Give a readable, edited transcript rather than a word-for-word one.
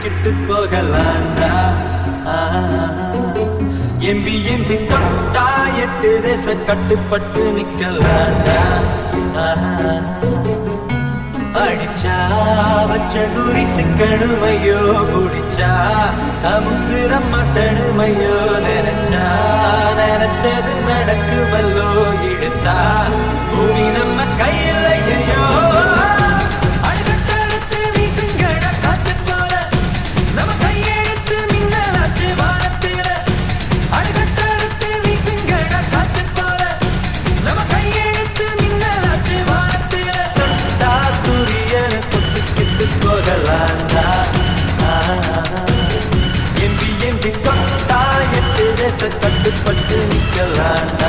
அள்ளிக்கிட்டு போகலாண்டா MP MP தொட்டா 8 தேச கட்டுப்பட்டு நிக்கலாண்டா அடிச்சா வச்ச குறி சிக்கணுமையோ குடிச்சா சமுத்திரம் மட்டணுமையோ நினைச்சா நினைச்சது நடக்குமல்லோ இழுத்தா பூமி நம்ம கையில் ஐயோ போகலாண்டா எம்பி எம்பி தொட்டா 8 தேச கட்டுப்பட்டு நிக்கலாண்டா